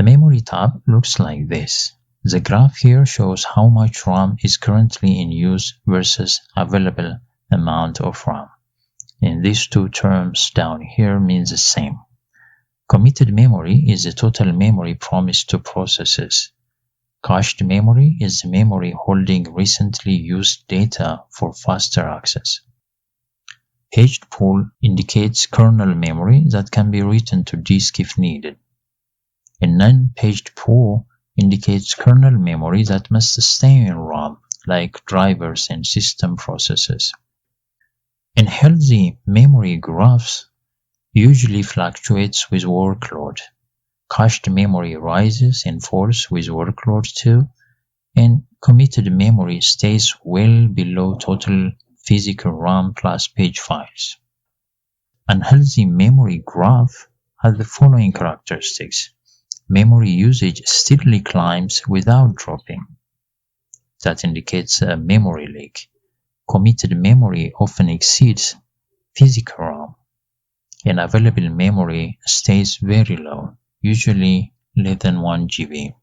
The memory tab looks like this. The graph here shows how much RAM is currently in use versus available amount of RAM. And these two terms down here mean the same. Committed memory is the total memory promised to processes. Cached memory is the memory holding recently used data for faster access. Paged pool indicates kernel memory that can be written to disk if needed. A non-paged pool indicates kernel memory that must stay in RAM, like drivers and system processes. In healthy memory graphs usually fluctuates with workload. Cached memory rises and falls with workload too, and committed memory stays well below total physical RAM plus page files. An healthy memory graph has the following characteristics. Memory usage steadily climbs without dropping. That indicates a memory leak. Committed memory often exceeds physical RAM, and available memory stays very low, usually less than 1 GB.